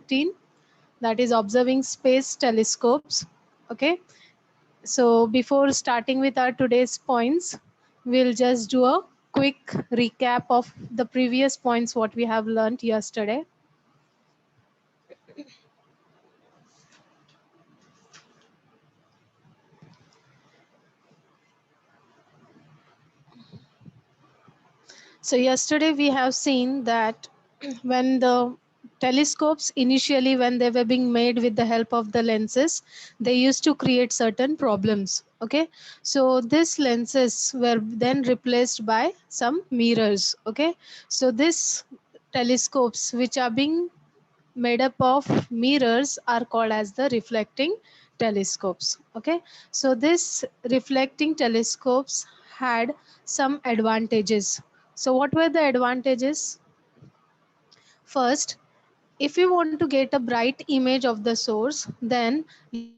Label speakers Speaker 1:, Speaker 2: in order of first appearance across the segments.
Speaker 1: 15, that is observing space telescopes. Okay, so before starting with our today's points, we'll just do a quick recap of the previous points what we have learned yesterday. So yesterday we have seen that when the telescopes initially, when they were being made with the help of the lenses, they used to create certain problems. Okay, so these lenses were then replaced by some mirrors. Okay, so these telescopes which are being made up of mirrors are called as the reflecting telescopes. Okay, so this reflecting telescopes had some advantages. So what were the advantages? First, if you want to get a bright image of the source, then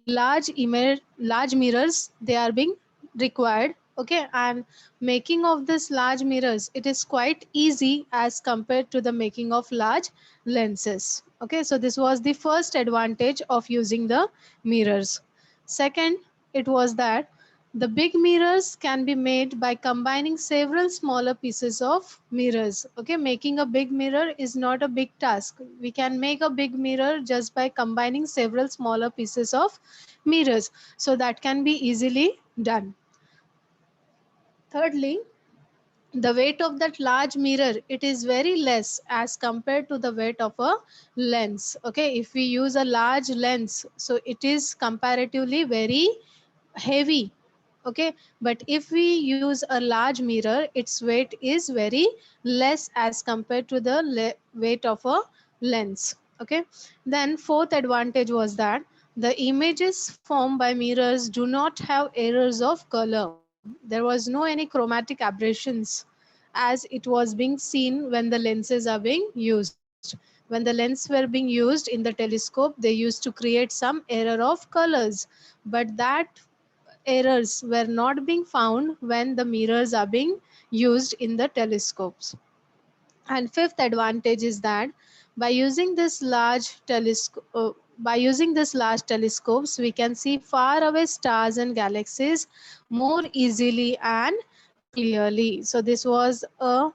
Speaker 1: large mirrors, they are being required. Okay, and making of this large mirrors, it is quite easy as compared to the making of large lenses. Okay, so this was the first advantage of using the mirrors. Second, it was that the big mirrors can be made by combining several smaller pieces of mirrors. Okay, making a big mirror is not a big task. We can make a big mirror just by combining several smaller pieces of mirrors. So that can be easily done. Thirdly, the weight of that large mirror, it is very less as compared to the weight of a lens. Okay, if we use a large lens, so it is comparatively very heavy. Okay, but if we use a large mirror, its weight is very less as compared to the weight of a lens. Okay, then fourth advantage was that the images formed by mirrors do not have errors of color. There was no any chromatic aberrations as it was being seen when the lenses are being used. When the lens were being used in the telescope, they used to create some error of colors, but that errors were not being found when the mirrors are being used in the telescopes. And fifth advantage is that by using this large telescopes, we can see far away stars and galaxies more easily and clearly. So this was a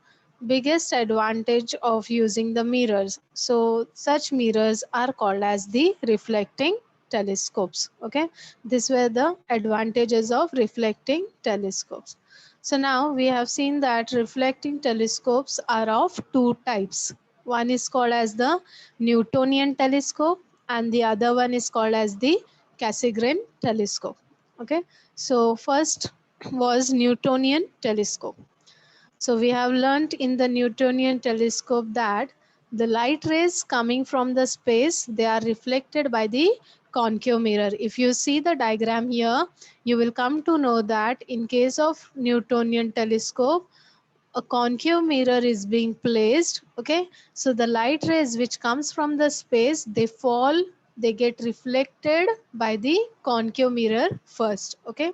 Speaker 1: biggest advantage of using the mirrors. So such mirrors are called as the reflecting telescopes. Okay, these were the advantages of reflecting telescopes. So now we have seen that reflecting telescopes are of two types. One is called as the Newtonian telescope and the other one is called as the Cassegrain telescope. Okay, so first was Newtonian telescope. So we have learnt in the Newtonian telescope that the light rays coming from the space, they are reflected by the concave mirror. If you see the diagram here, you will come to know that in case of Newtonian telescope, a concave mirror is being placed. Okay, so the light rays which comes from the space, they fall, they get reflected by the concave mirror first. Okay,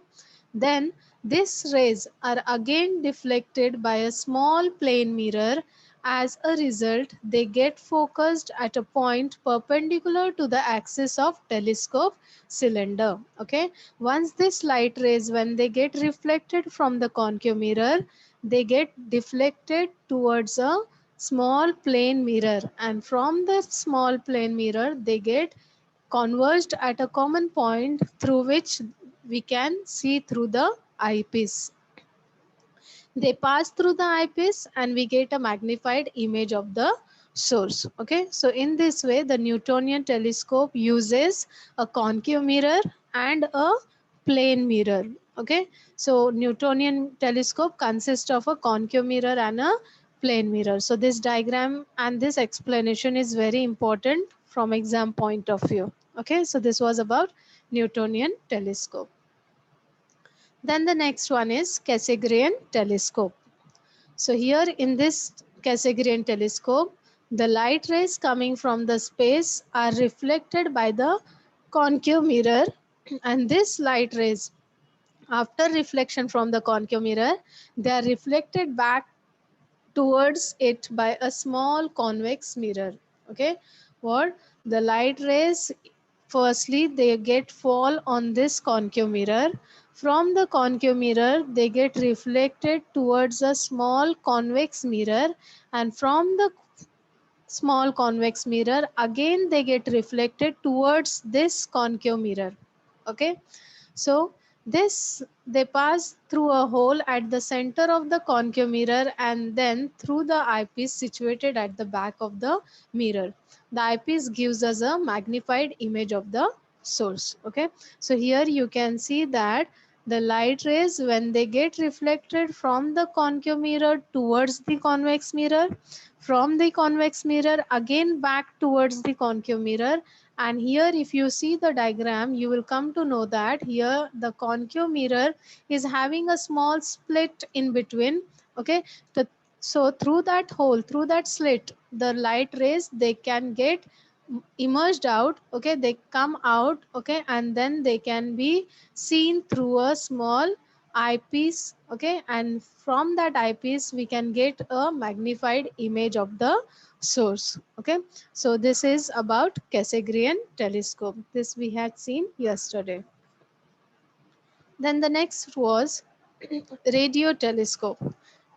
Speaker 1: then these rays are again deflected by a small plane mirror. As a result, they get focused at a point perpendicular to the axis of telescope cylinder. Okay, once this light rays, when they get reflected from the concave mirror, they get deflected towards a small plane mirror, and from the small plane mirror they get converged at a common point through which we can see through the eyepiece. They pass through the eyepiece and we get a magnified image of the source. Okay, so in this way the Newtonian telescope uses a concave mirror and a plane mirror. Okay, so Newtonian telescope consists of a concave mirror and a plane mirror. So this diagram and this explanation is very important from exam point of view. Okay, so this was about Newtonian telescope. Then the next one is Cassegrain telescope. So here in this Cassegrain telescope, the light rays coming from the space are reflected by the concave mirror, and this light rays, after reflection from the concave mirror, they are reflected back towards it by a small convex mirror. Okay, what The light rays, firstly, they get fall on this concave mirror. From the concave mirror, they get reflected towards a small convex mirror, and from the small convex mirror, again they get reflected towards this concave mirror. Okay, so this, they pass through a hole at the center of the concave mirror and then through the eyepiece situated at the back of the mirror. The eyepiece gives us a magnified image of the source. Okay, so here you can see that the light rays, when they get reflected from the concave mirror towards the convex mirror, from the convex mirror again back towards the concave mirror, and here if you see the diagram, you will come to know that here the concave mirror is having a small split in between. Okay, so, so through that hole, through that slit, the light rays, they can get emerged out. Okay, they come out. Okay, and then they can be seen through a small eyepiece. Okay, and from that eyepiece we can get a magnified image of the source. Okay, so this is about Cassegrain telescope. This we had seen yesterday. Then the next was radio telescope.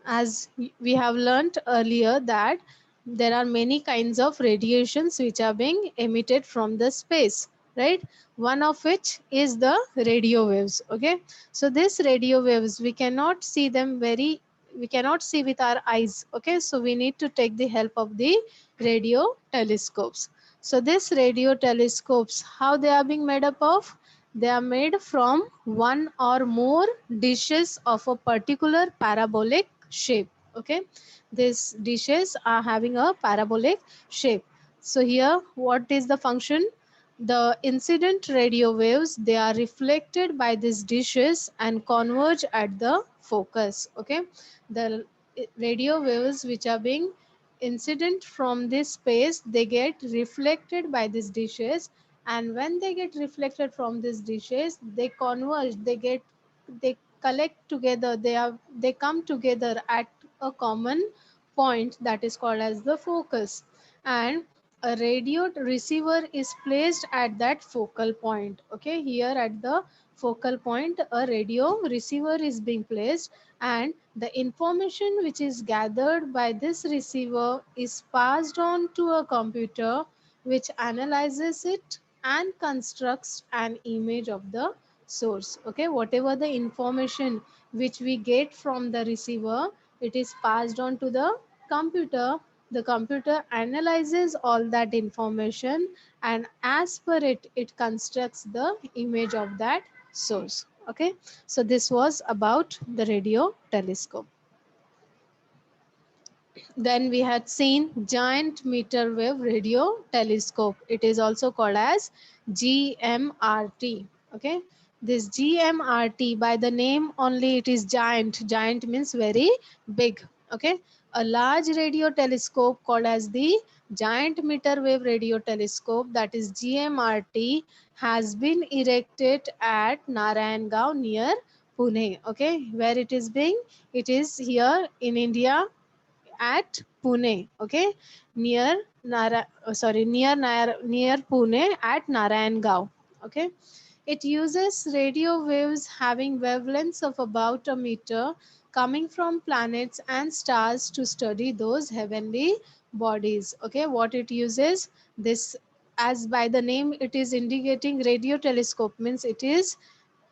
Speaker 1: As we have learnt earlier that there are many kinds of radiations which are being emitted from the space, right? One of which is the radio waves. Okay, so these radio waves, we cannot see them very, we cannot see with our eyes. Okay, so we need to take the help of the radio telescopes. So these radio telescopes, how they are being made up of? They are made from one or more dishes of a particular parabolic shape. Okay, these dishes are having a parabolic shape. So here, what is the function? The incident radio waves, they are reflected by these dishes and converge at the focus. Okay, the radio waves which are being incident from this space, they get reflected by these dishes, and when they get reflected from these dishes, they converge, they collect together, they come together at a common point that is called as the focus, and a radio receiver is placed at that focal point. Okay, here at the focal point a radio receiver is being placed, and the information which is gathered by this receiver is passed on to a computer which analyzes it and constructs an image of the source. Okay, whatever the information which we get from the receiver, it is passed on to the computer. The computer analyzes all that information, and as per it, it constructs the image of that source. Okay, so this was about the radio telescope. Then we had seen giant meter wave radio telescope. It is also called as GMRT. Okay, this GMRT, by the name only it is giant. Giant means very big. Okay, a large radio telescope called as the giant meter wave radio telescope, that is GMRT, has been erected at Narayangaon near Pune. Okay, where it is being? It is here in India at Pune. Okay, near near Pune at Narayangaon. Okay, it uses radio waves having wavelengths of about a meter coming from planets and stars to study those heavenly bodies. Okay, what it uses, this, as by the name it is indicating, radio telescope means it is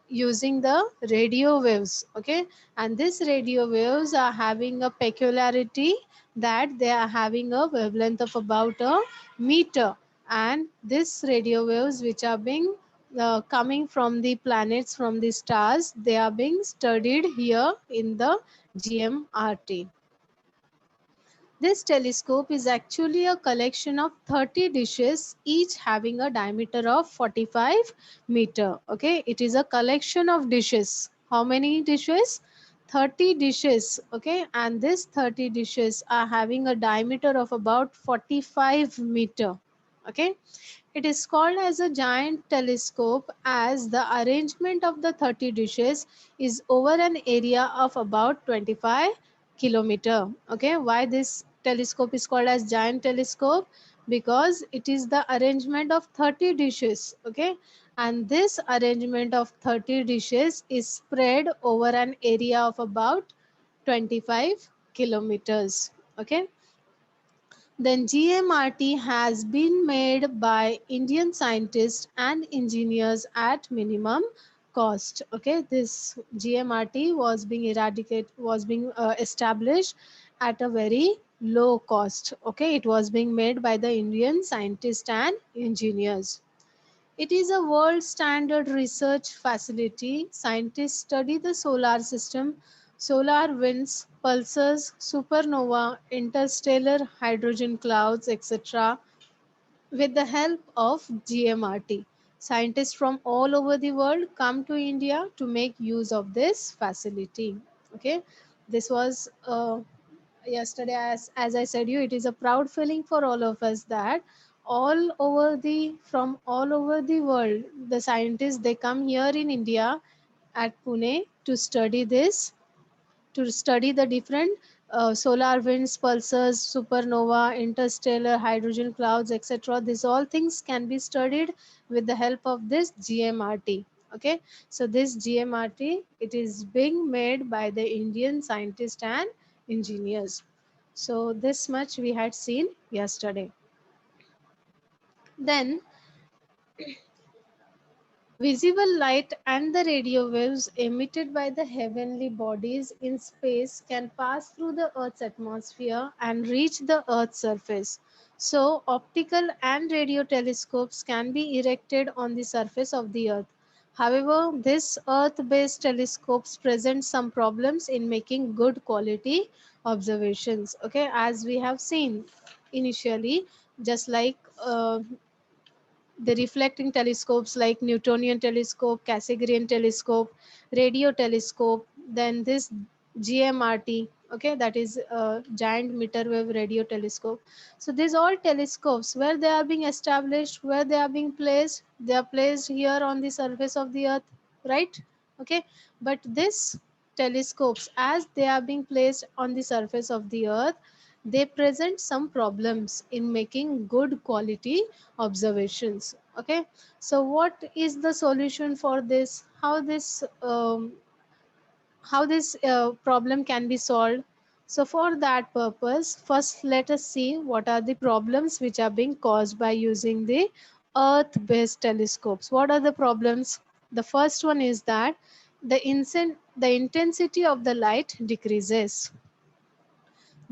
Speaker 1: using the radio waves. Okay, and these radio waves are having a peculiarity that they are having a wavelength of about a meter, and these radio waves which are being coming from the planets, from the stars, they are being studied here in the GMRT. This telescope is actually a collection of 30 dishes, each having a diameter of 45 meter. Okay, it is a collection of dishes. How many dishes? 30 dishes. Okay, and these 30 dishes are having a diameter of about 45 meter. Okay, it is called as a giant telescope as the arrangement of the 30 dishes is over an area of about 25 kilometer. Okay, why this telescope is called as giant telescope? because it is the arrangement of 30 dishes. Okay, and this arrangement of 30 dishes is spread over an area of about 25 kilometers. Okay, then GMRT has been made by Indian scientists and engineers at minimum cost. Okay, this GMRT was being established at a very low cost. Okay, it was being made by the Indian scientists and engineers. It is a world standard research facility. Scientists study the solar system, solar winds, pulsars, supernova, interstellar hydrogen clouds, etc. with the help of GMRT. Scientists from all over the world come to India to make use of this facility. Okay, this was yesterday, as I said you, it is a proud feeling for all of us that from all over the world, the scientists they come here in India at Pune to study the different solar winds, pulsars, supernova, interstellar hydrogen clouds, etc. These all things can be studied with the help of this GMRT. Okay, so this GMRT it is being made by the Indian scientists and engineers. So this much we had seen yesterday. Then visible light and the radio waves emitted by the heavenly bodies in space can pass through the Earth's atmosphere and reach the Earth's surface. So, optical and radio telescopes can be erected on the surface of the Earth. However, these Earth based telescopes present some problems in making good quality observations. Okay, as we have seen initially, just like the reflecting telescopes like Newtonian telescope, Cassegrain telescope, radio telescope, then this GMRT, okay, that is a giant meter wave radio telescope. So these all telescopes, where they are being established, where they are being placed, they are placed here on the surface of the Earth, right? Okay, but this telescopes, as they are being placed on the surface of the Earth, they present some problems in making good quality observations. Okay, so what is the solution for this? How this problem can be solved? So for that purpose, first let us see what are the problems which are being caused by using the earth based telescopes. What are the problems? The first one is that the intensity of the light decreases.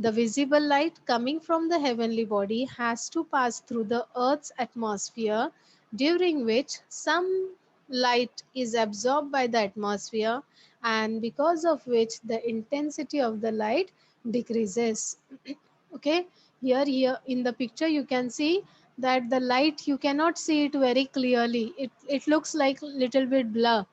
Speaker 1: The visible light coming from the heavenly body has to pass through the Earth's atmosphere, during which some light is absorbed by the atmosphere, and because of which the intensity of the light decreases. Okay, here in the picture you can see that the light, you cannot see it very clearly. It looks like little bit blur,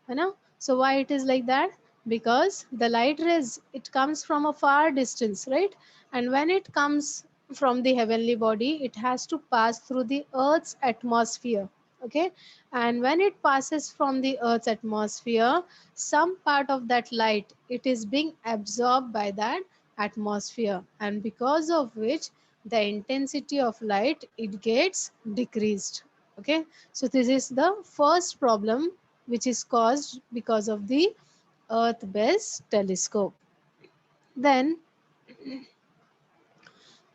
Speaker 1: you know. So why it is like that? Because the light rays, it comes from a far distance, right? And when it comes from the heavenly body, it has to pass through the Earth's atmosphere. Okay, and when it passes from the Earth's atmosphere, some part of that light, it is being absorbed by that atmosphere, and because of which the intensity of light, it gets decreased. Okay, so this is the first problem which is caused because of the earth based telescope. Then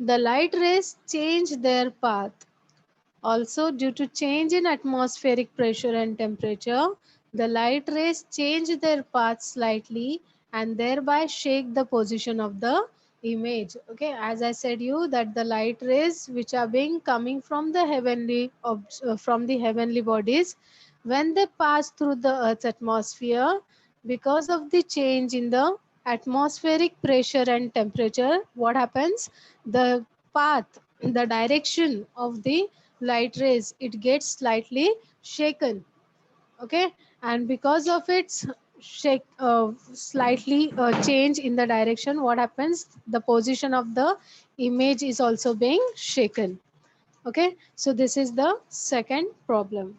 Speaker 1: the light rays change their path. Also, due to change in atmospheric pressure and temperature, the light rays change their path slightly and thereby shake the position of the image. Okay, as I said you that the light rays which are being coming from the from the heavenly bodies, when they pass through the Earth's atmosphere, because of the change in the atmospheric pressure and temperature, what happens? The path, the direction of the light rays, it gets slightly shaken. Okay, and because of its slightly change in the direction, what happens? The position of the image is also being shaken. Okay, so this is the second problem.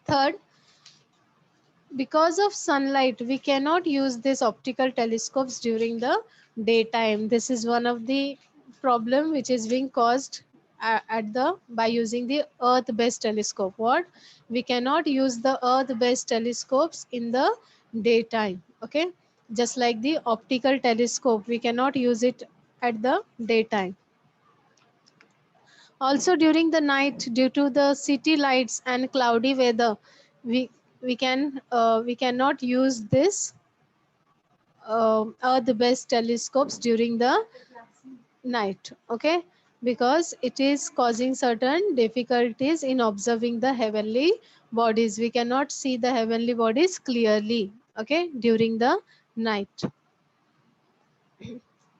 Speaker 1: Third, because of sunlight, we cannot use these optical telescopes during the daytime. This is one of the problem which is being caused at the by using the earth based telescope. What? We cannot use the earth based telescopes in the daytime. Okay, just like the optical telescope, we cannot use it at the daytime. Also during the night, due to the city lights and cloudy weather, we we cannot use this earth based telescopes during the night. Okay, because it is causing certain difficulties in observing the heavenly bodies. We cannot see the heavenly bodies clearly, okay, during the night.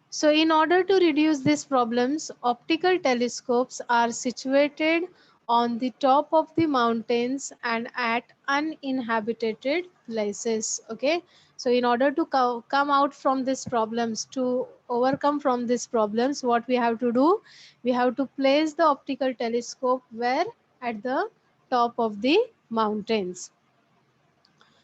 Speaker 1: So in order to reduce these problems, optical telescopes are situated on the top of the mountains and at uninhabited places. Okay. So in order to come out from these problems, to overcome from these problems, what we have to do? We have to place the optical telescope where? At the top of the mountains.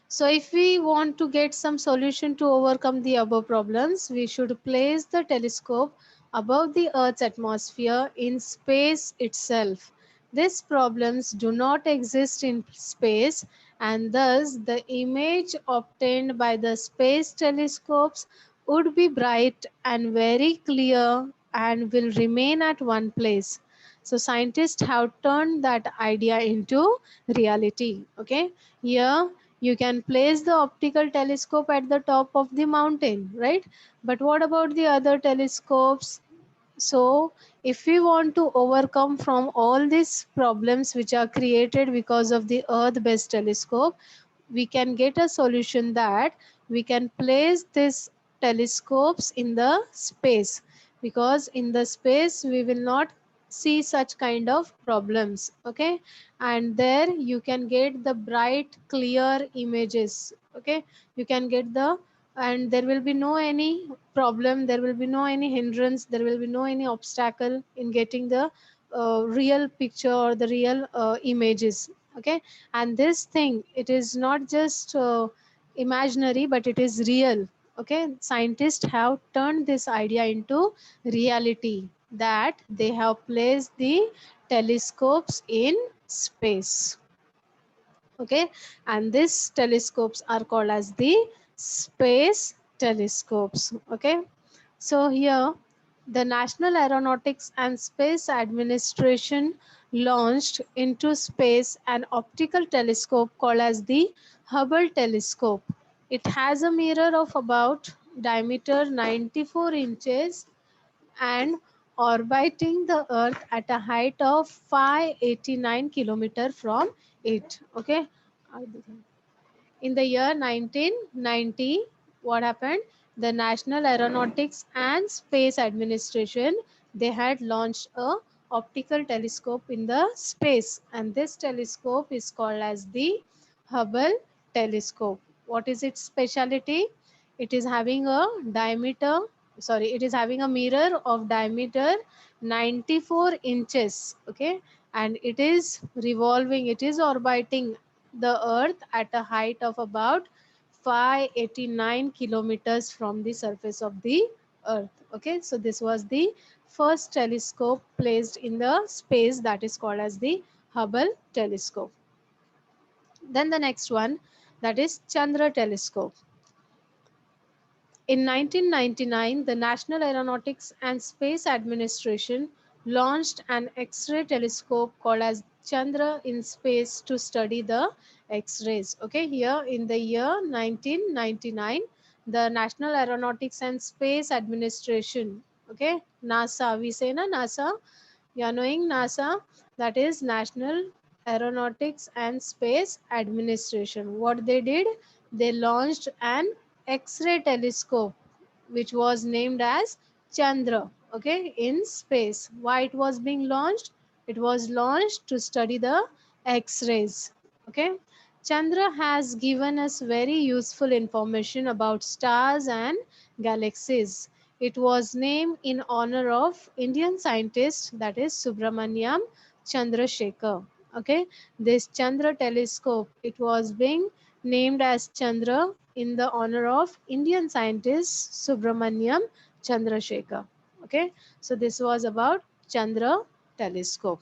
Speaker 1: So if we want to get some solution to overcome the above problems, we should place the telescope above the Earth's atmosphere in space itself. These problems do not exist in space, and thus the image obtained by the space telescopes would be bright and very clear and will remain at one place. So scientists have turned that idea into reality. Okay, here you can place the optical telescope at the top of the mountain, right? But what about the other telescopes? So if we want to overcome from all these problems which are created because of the earth based telescope, we can get a solution that we can place these telescopes in the space, because in the space we will not see such kind of problems. Okay, and there you can get the bright clear images. Okay, you can get the, and there will be no any problem, there will be no any hindrance, there will be no any obstacle in getting the real picture or the real images. Okay, and this thing, it is not just imaginary, but it is real. Okay, scientists have turned this idea into reality, that they have placed the telescopes in space. Okay, and these telescopes are called as the space telescopes. Okay, so here the National Aeronautics and Space Administration launched into space an optical telescope called as the Hubble telescope. It has a mirror of about diameter 94 inches and orbiting the earth at a height of 589 kilometer from it. Okay, in the year 1990, what happened? The National Aeronautics and Space Administration, they had launched a optical telescope in the space, and this telescope is called as the Hubble telescope. What is its speciality? It is having a diameter, sorry, it is having a mirror of diameter 94 inches. Okay, and it is revolving, it is orbiting the earth at a height of about 589 kilometers from the surface of the earth. Okay, so this was the first telescope placed in the space, that is called as the Hubble telescope. Then the next one, that is Chandra telescope. In 1999, the National Aeronautics and Space Administration launched an X-ray telescope called as Chandra in space to study the X-rays. Okay, here in the year 1999, the National Aeronautics and Space Administration, okay, NASA, we say na NASA, you are knowing NASA, that is National Aeronautics and Space Administration. What they did, they launched an X-ray telescope which was named as Chandra, okay, in space. Why it was being launched? It was launched to study the X-rays. Okay, Chandra has given us very useful information about stars and galaxies. It was named in honor of Indian scientist, that is Subramaniam Chandrasekhar. Okay, this Chandra telescope, it was being named as Chandra in the honor of Indian scientist Subramaniam Chandrasekhar. Okay, so this was about Chandra telescope.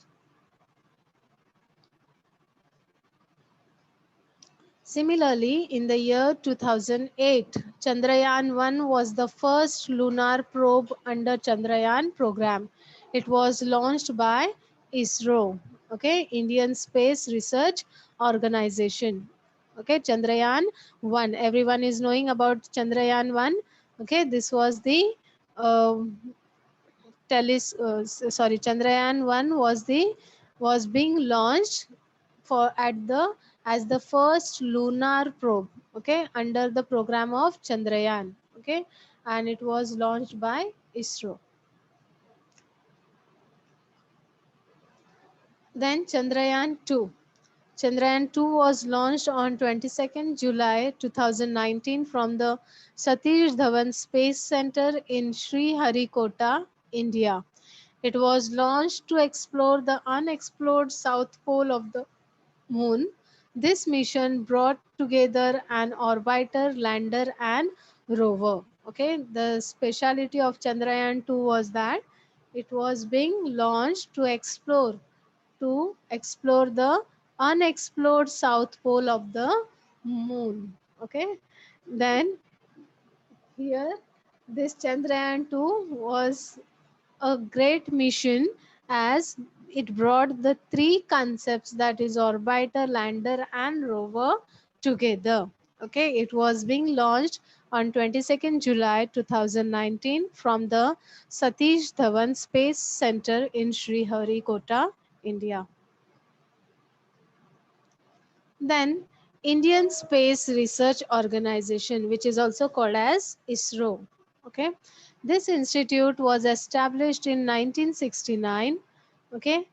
Speaker 1: Similarly, in the year 2008, Chandrayaan-1 was the first lunar probe under Chandrayaan program. It was launched by ISRO, okay, Indian Space Research Organization. Okay, Chandrayaan-1. Everyone is knowing about Chandrayaan-1. Okay, this was the um Chandrayaan-1 was being launched for at the as the first lunar probe, okay, under the program of Chandrayaan, okay, and it was launched by ISRO. Then Chandrayaan 2. Chandrayaan 2 was launched on 22nd July 2019 from the Satish Dhawan Space Center in Sriharikota, India. It was launched to explore the unexplored south pole of the moon. This mission brought together an orbiter, lander, and rover. Okay, the speciality of Chandrayaan 2 was that it was being launched to explore the unexplored south pole of the moon. Okay, then here this Chandrayaan 2 was a great mission as it brought the three concepts, that is orbiter, lander, and rover together. Okay, it was being launched on 22nd July 2019 from the Satish Dhawan Space Center in Sriharikota, India. Then Indian Space Research Organization, which is also called as ISRO. Okay, this institute was established in 1969. Okay,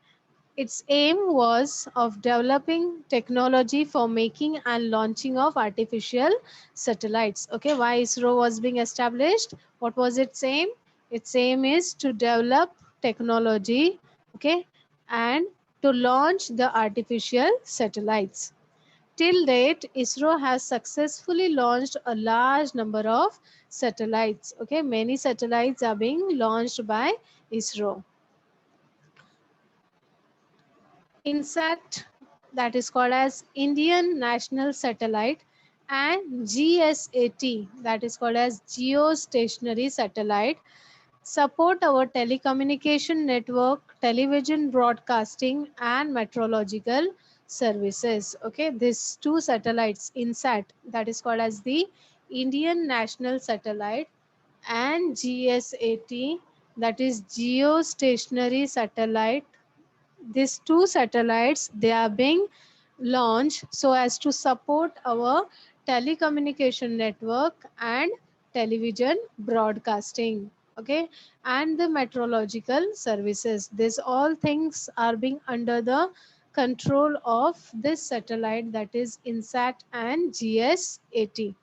Speaker 1: its aim was of developing technology for making and launching of artificial satellites. Okay, why ISRO was being established? What was its aim? Its aim is to develop technology, okay, and to launch the artificial satellites. Till date, ISRO has successfully launched a large number of satellites. Okay, many satellites are being launched by ISRO. INSAT, that is called as Indian National Satellite, and GSAT, that is called as Geostationary Satellite, support our telecommunication network, television broadcasting, and meteorological services. Okay, these two satellites, INSAT, that is called as the Indian National Satellite, and GSAT, that is Geostationary Satellite. These two satellites, they are being launched so as to support our telecommunication network and television broadcasting, okay, and the meteorological services. These all things are being under the control of this satellite, that is INSAT and GSAT.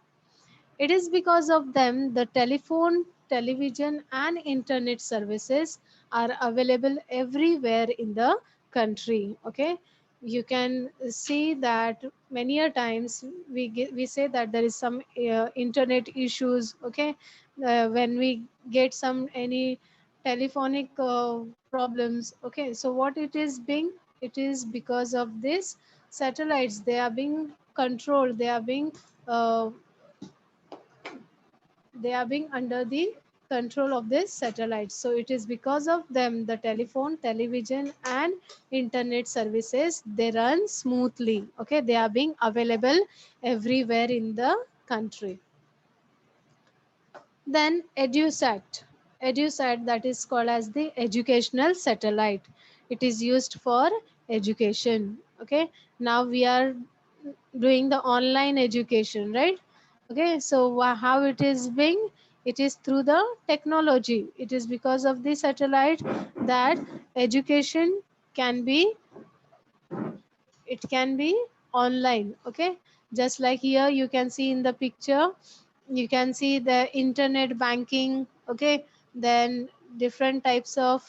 Speaker 1: It is because of them the telephone, television, and internet services are available everywhere in the country. Okay, you can see that many a times we say that there is some internet issues. Okay, when we get some any telephonic problems. Okay, so what it is being, it is because of this satellites. They are being controlled. Uh, they are being under the control of this satellite. So it is because of them the telephone, television, and internet services, they run smoothly. Okay, they are being available everywhere in the country. Then EduSat, that is called as the educational satellite. It is used for education. Okay, now we are doing the online education, right? Okay, so how it is being, it is through the technology. It is because of the satellite that education can be, it can be online. Okay, just like here you can see in the picture, you can see the internet banking. Okay, then different types of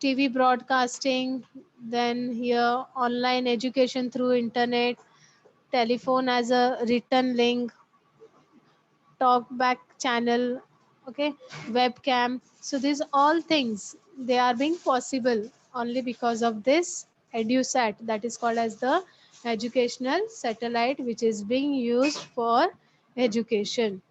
Speaker 1: TV broadcasting, then here online education through internet, telephone as a written link, talk back channel, okay, webcam. So these all things, they are being possible only because of this EduSat, that is called as the educational satellite, which is being used for education.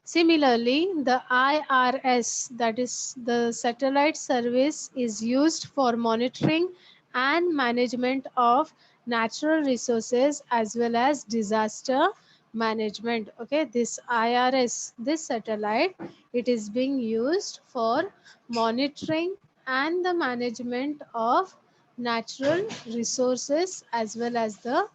Speaker 1: Similarly, the IRS, that is the satellite service, is used for monitoring and management of natural resources as well as disaster management. Okay, this IRS, this satellite, it is being used for monitoring and the management of natural resources as well as the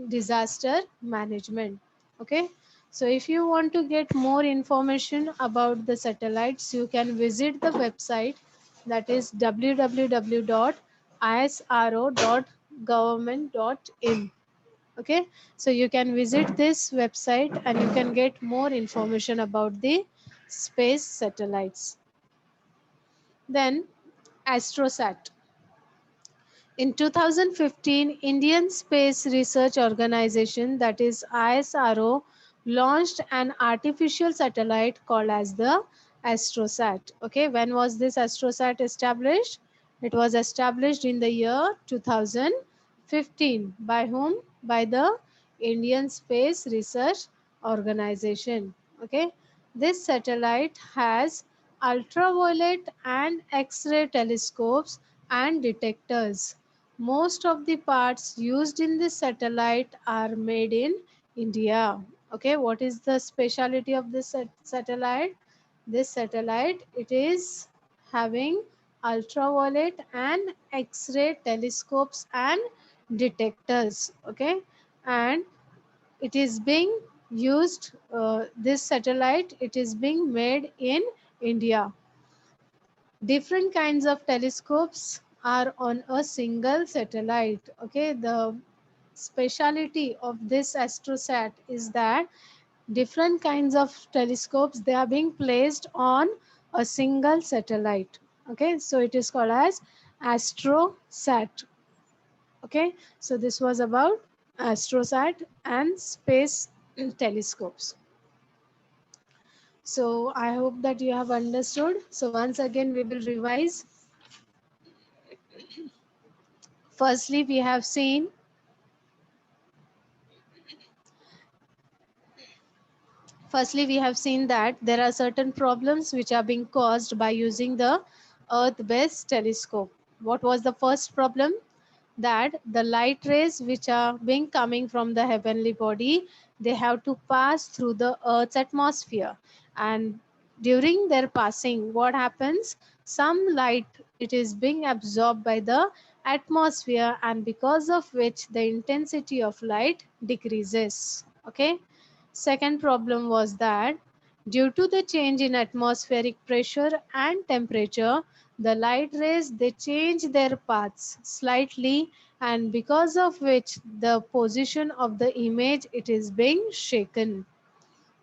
Speaker 1: disaster management. Okay, so if you want to get more information about the satellites, you can visit the website, that is www.isro.government.in. Okay, so you can visit this website and you can get more information about the space satellites. Then astrosat. In 2015, Indian Space Research Organization, that is ISRO, launched an artificial satellite called as the Astrosat. Okay, when was this Astrosat established? It was established in the year 2015. By whom? By the Indian Space Research Organization. Okay, this satellite has ultraviolet and X-ray telescopes and detectors. Most of the parts used in this satellite are made in India. Okay, what is the speciality of this satellite? This satellite, it is having ultraviolet and X-ray telescopes and detectors. Okay, and it is being used, this satellite, it is being made in India. Different kinds of telescopes are on a single satellite. Okay, the speciality of this astrosat is that different kinds of telescopes, they are being placed on a single satellite. Okay, so it is called as astrosat. Okay, so this was about astrosat and space telescopes. So I hope that you have understood. So once again we will revise. Firstly, we have seen Firstly, we have seen that there are certain problems which are being caused by using the Earth-based telescope. What was the first problem? That the light rays which are being coming from the heavenly body, they have to pass through the Earth's atmosphere. And during their passing, what happens? Some light, it is being absorbed by the atmosphere, and because of which the intensity of light decreases. Okay. Second problem was that due to the change in atmospheric pressure and temperature, the light rays, they change their paths slightly, and because of which the position of the image, it is being shaken.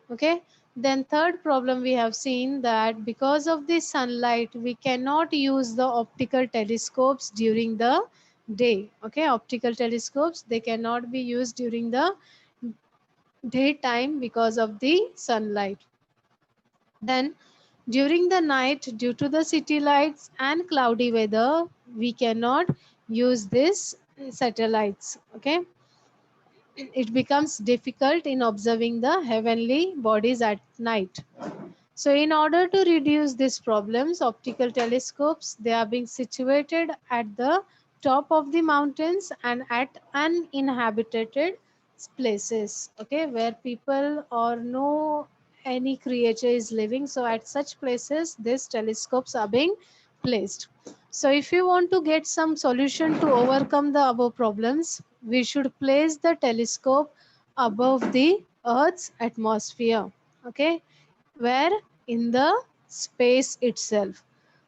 Speaker 1: Okay. Then third problem, we have seen that because of the sunlight, we cannot use the optical telescopes during the day. Okay, optical telescopes, they cannot be used during the daytime because of the sunlight. Then during the night, due to the city lights and cloudy weather, we cannot use these satellites. Okay, it becomes difficult in observing the heavenly bodies at night. So in order to reduce these problems, optical telescopes, they are being situated at the top of the mountains and at uninhabited places, okay, where people or no any creature is living. So at such places, these telescopes are being placed. So if you want to get some solution to overcome the above problems, we should place the telescope above the Earth's atmosphere. Okay, where? In the space itself.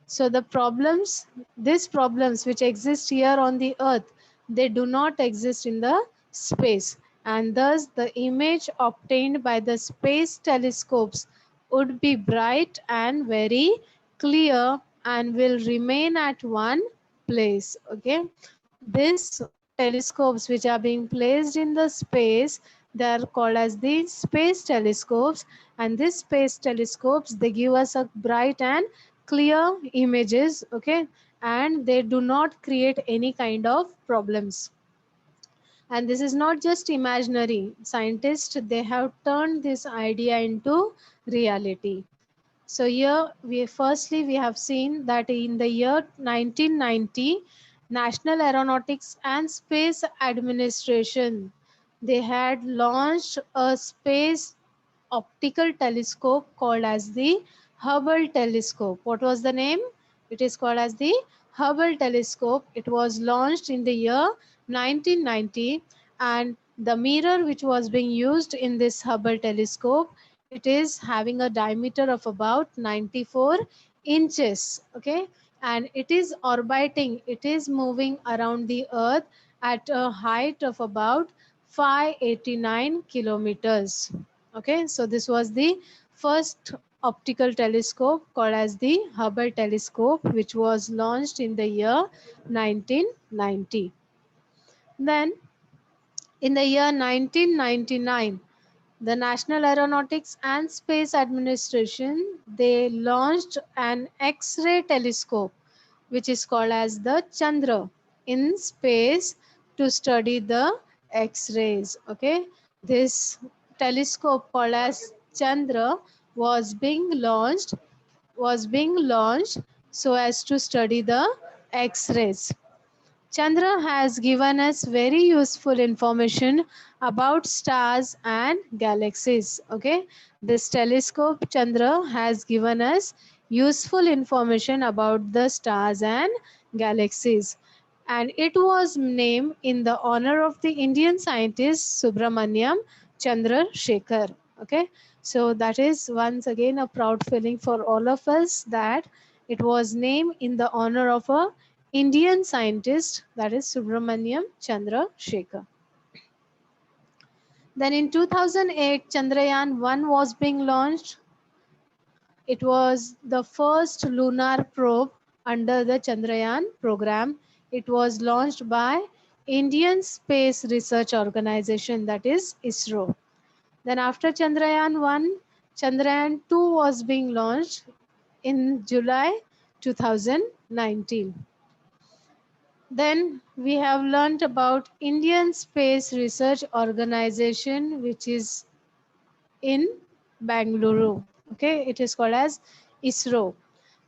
Speaker 1: So the problems, these problems which exist here on the earth, they do not exist in the space, and thus the image obtained by the space telescopes would be bright and very clear and will remain at one place. Okay, these telescopes which are being placed in the space, They are called as the space telescopes, and these space telescopes, they give us a bright and clear images, okay, and they do not create any kind of problems. And this is not just imaginary. Scientists, they have turned this idea into reality. So here we have seen that in the year 1990, National Aeronautics and Space Administration, they had launched a space optical telescope called as the Hubble telescope. What was the name? It is called as the Hubble telescope. It was launched in the year 1990, and the mirror which was being used in this Hubble telescope, it is having a diameter of about 94 inches, okay, and it is orbiting, it is moving around the earth at a height of about 589 kilometers. Okay, so this was the first optical telescope called as the Hubble telescope, which was launched in the year 1990. Then in the year 1999, the National Aeronautics and Space Administration, they launched an X-ray telescope which is called as the Chandra in space to study the X-rays. Okay, this telescope called as Chandra was being launched so as to study the X-rays. Chandra has given us very useful information about stars and galaxies. Okay, this telescope Chandra has given us useful information about the stars and galaxies, and it was named in the honor of the Indian scientist Subramaniam Chandra Shekhar. Okay, so that is once again a proud feeling for all of us that it was named in the honor of a Indian scientist, that is Subramaniam Chandra Shekhar. Then in 2008, Chandrayaan 1 was being launched. It was the first lunar probe under the Chandrayaan program. It was launched by Indian Space Research Organization, that is ISRO. Then after Chandrayaan 1, Chandrayaan 2 was being launched in July 2019. Then we have learnt about Indian Space Research Organization, which is in Bangalore. Okay, it is called as ISRO.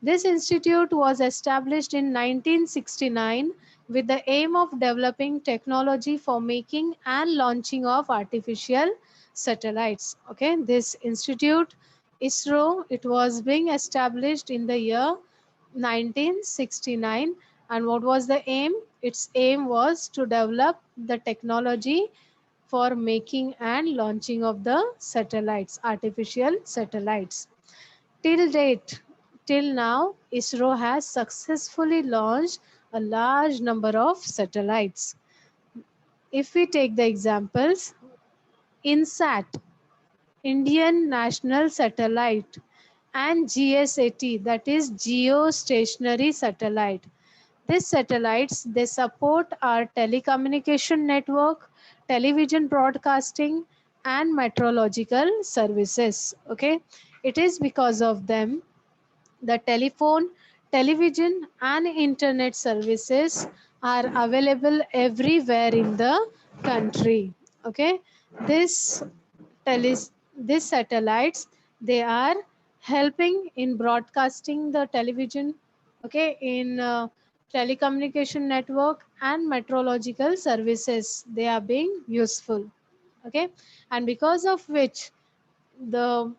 Speaker 1: This institute was established in 1969 with the aim of developing technology for making and launching of artificial satellites. Okay, this institute ISRO, it was being established in the year 1969, and what was the aim? Its aim was to develop the technology for making and launching of the satellites, artificial satellites. Till date, till now, ISRO has successfully launched a large number of satellites. If we take the examples, INSAT, Indian National Satellite, and GSAT, that is Geostationary Satellite. These satellites, they support our telecommunication network, television broadcasting, and meteorological services. Okay, it is because of them the telephone, television, and internet services are available everywhere in the country. Okay, this these satellites, they are helping in broadcasting the television, okay, in telecommunication network and meteorological services. They are being useful. Okay, and because of which the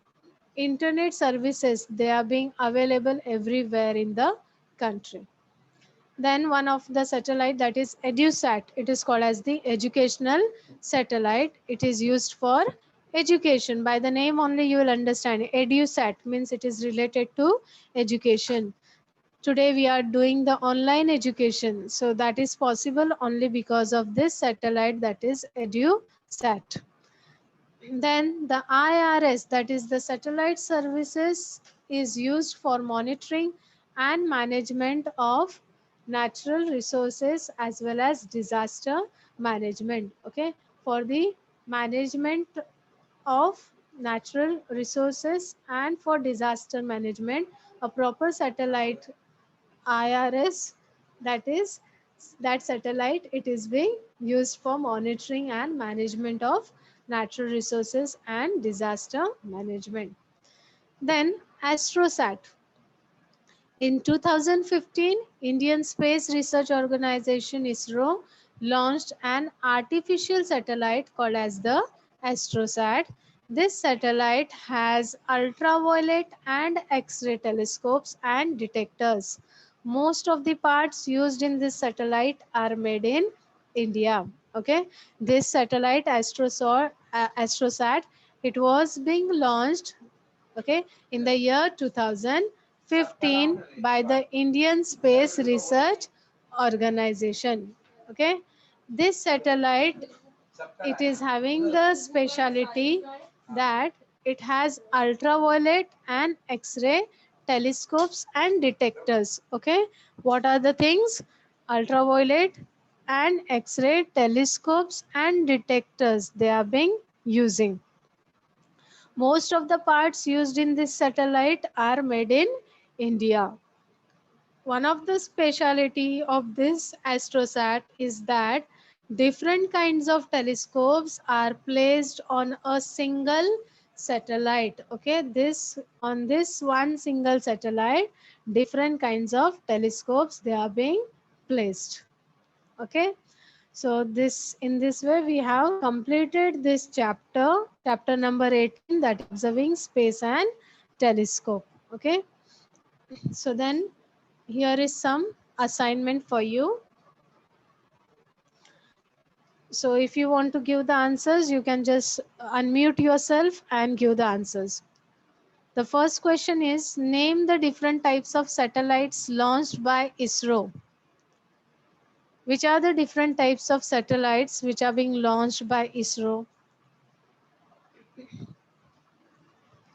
Speaker 1: internet services, they are being available everywhere in the country. Then one of the satellite, that is EduSat, it is called as the educational satellite. It is used for education. By the name only you will understand, EduSat means it is related to education. Today we are doing the online education, so that is possible only because of this satellite, that is EduSat. Then the IRS, that is the satellite services, is used for monitoring and management of natural resources as well as disaster management. Okay, for the management of natural resources and for disaster management. A proper satellite IRS, that is that satellite, it is being used for monitoring and management of natural resources and disaster management. Then Astrosat. In 2015, Indian Space Research Organization ISRO launched an artificial satellite called as the Astrosat. This satellite has ultraviolet and X-ray telescopes and detectors. Most of the parts used in this satellite are made in India. Okay, this satellite Astrosat, it was being launched, okay, in the year 2015 by the Indian Space Research Organization. Okay, this satellite, it is having the speciality that it has ultraviolet and X-ray telescopes and detectors. Okay, what are the things? Ultraviolet and X-ray telescopes and detectors they are being using. Most of the parts used in this satellite are made in India. One of the speciality of this Astrosat is that different kinds of telescopes are placed on a single satellite. Okay, this on this one single satellite, different kinds of telescopes they are being placed. Okay, so this, in this way we have completed this chapter, chapter number 18, that is observing space and telescope. Okay, so then here is some assignment for you. So if you want to give the answers, you can just unmute yourself and give the answers. The first question is, name the different types of satellites launched by ISRO. Which are the different types of satellites which are being launched by ISRO?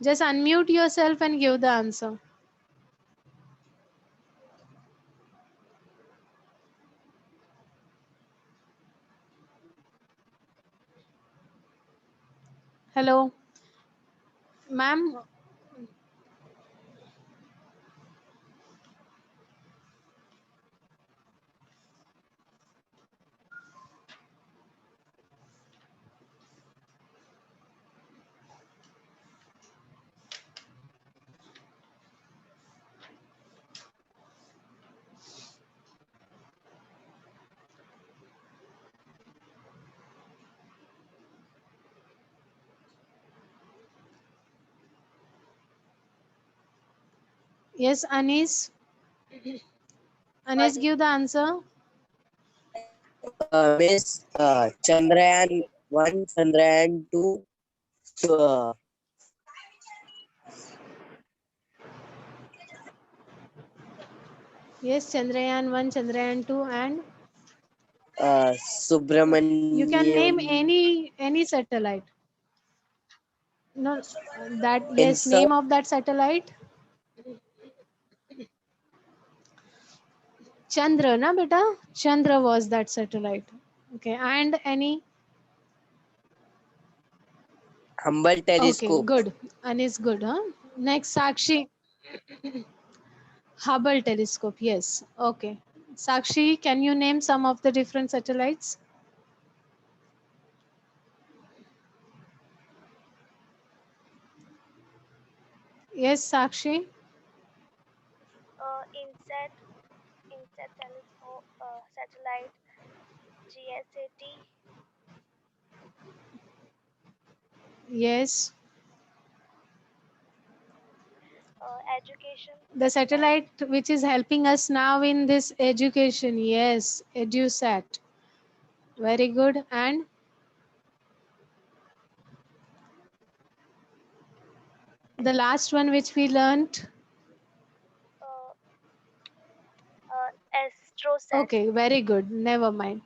Speaker 1: Just unmute yourself and give the answer. Hello, ma'am. Yes, Anis. Anis, give the answer.
Speaker 2: Miss Chandrayaan 1, Chandrayaan 2. So,
Speaker 1: Yes, Chandrayaan 1, Chandrayaan 2, and you can name
Speaker 2: Subramaniam
Speaker 1: any satellite. No, that, yes,
Speaker 2: Insert.
Speaker 1: name of that satellite. Chandra, na beta? Chandra was that satellite. Okay, and any?
Speaker 2: Hubble
Speaker 1: Okay,
Speaker 2: telescope.
Speaker 1: good. Anis, good, huh? Next, Sakshi. Hubble telescope, yes. Okay. Sakshi, can you name some of the different satellites? Yes, Sakshi.
Speaker 3: INSAT telescope, satellite, GSAT,
Speaker 1: Yes.
Speaker 3: education
Speaker 1: The
Speaker 3: satellite,
Speaker 1: satellite which is helping us now in this education. Yes, EduSat. Very good. And the last one which we learned.
Speaker 3: uh, AstroSat.
Speaker 1: Okay, very good. Never mind.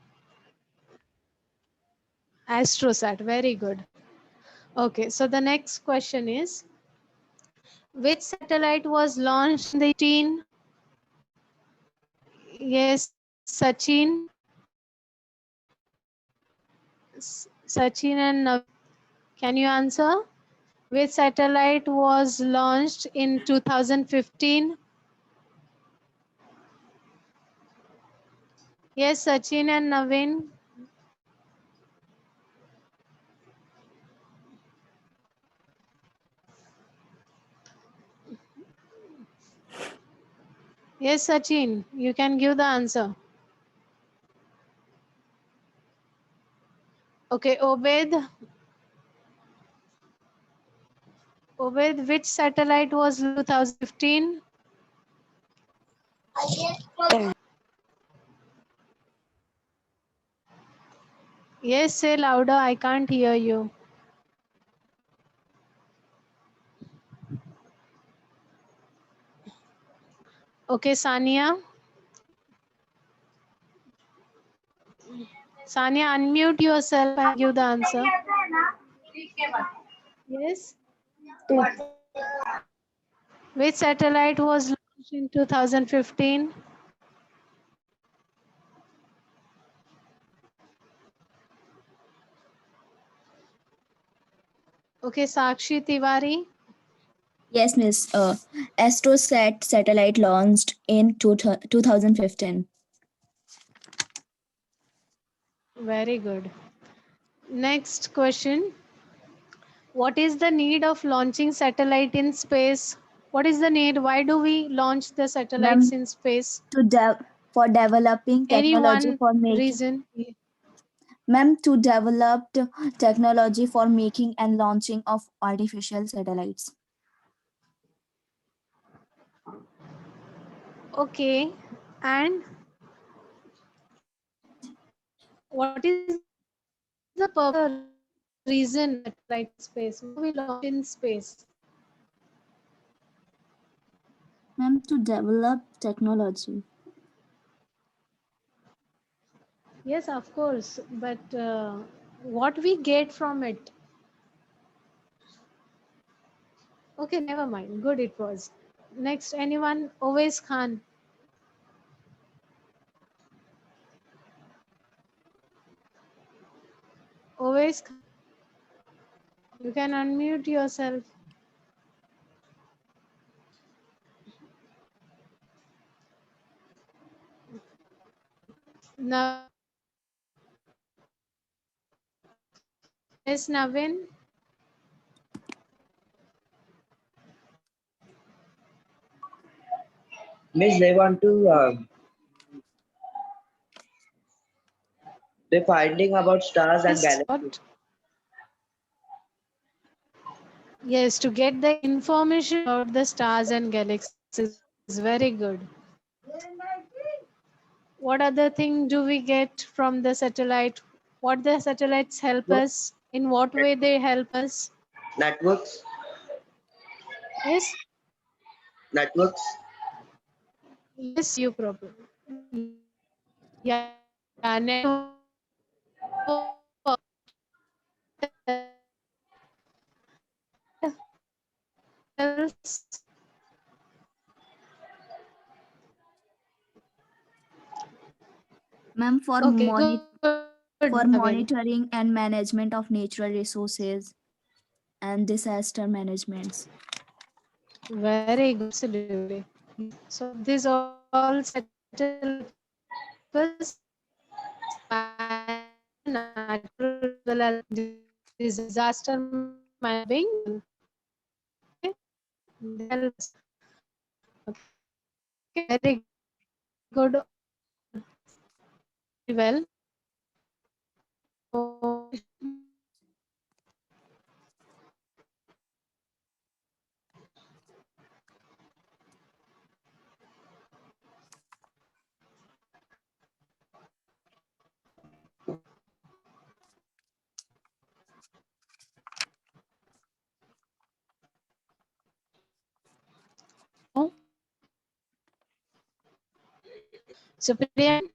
Speaker 1: Astrosat. Very good. Okay, so the next question is, which satellite was launched in the 18? Yes, Sachin. Sachin and Nav, can you answer? Which satellite was launched in 2015? Yes, Sachin and Naveen. Yes, Sachin, you can give the answer. Okay, Obed, which satellite was 2015? Yes, say louder, I can't hear you. Okay, Sania. Sania, unmute yourself and give the answer. Yes. Which satellite was launched in 2015? Okay, Sakshi Tiwari.
Speaker 4: Yes, Miss. Astrosat satellite launched in 2015.
Speaker 1: Very good. Next question. What is the need of launching satellite in space? What is the need? Why do we launch the satellites
Speaker 4: Ma'am,
Speaker 1: in space?
Speaker 4: for developing
Speaker 1: Any
Speaker 4: technology
Speaker 1: one
Speaker 4: for making.
Speaker 1: reason?
Speaker 4: Ma'am, to develop technology for making and launching of artificial satellites.
Speaker 1: Okay. And what is the purpose, reason satellite in space? Why do we launch in space?
Speaker 4: Ma'am, to develop technology.
Speaker 1: Yes, of course. But what we get from it? Okay, never mind. Good it was. Next, anyone? Always Khan. Always Khan. You can unmute yourself. Now, yes, Navin.
Speaker 2: Miss, they want to they finding about stars and
Speaker 1: Yes,
Speaker 2: galaxies.
Speaker 1: what? Yes, to get the information about the stars and galaxies is very good. What other thing do we get from the satellite? What the satellites help
Speaker 2: No,
Speaker 1: us? In what way they help us?
Speaker 2: networks,
Speaker 1: Yes,
Speaker 2: networks.
Speaker 1: yes, you problem. Yeah, network. Else?
Speaker 4: Ma'am,
Speaker 1: Okay, good,
Speaker 4: for
Speaker 1: Navin.
Speaker 4: monitoring and management of natural resources and disaster managements.
Speaker 1: Very good, absolutely. So these all satellite purpose natural as well as disaster management. Okay, they help us. Okay, very good. Well, so so Priyan,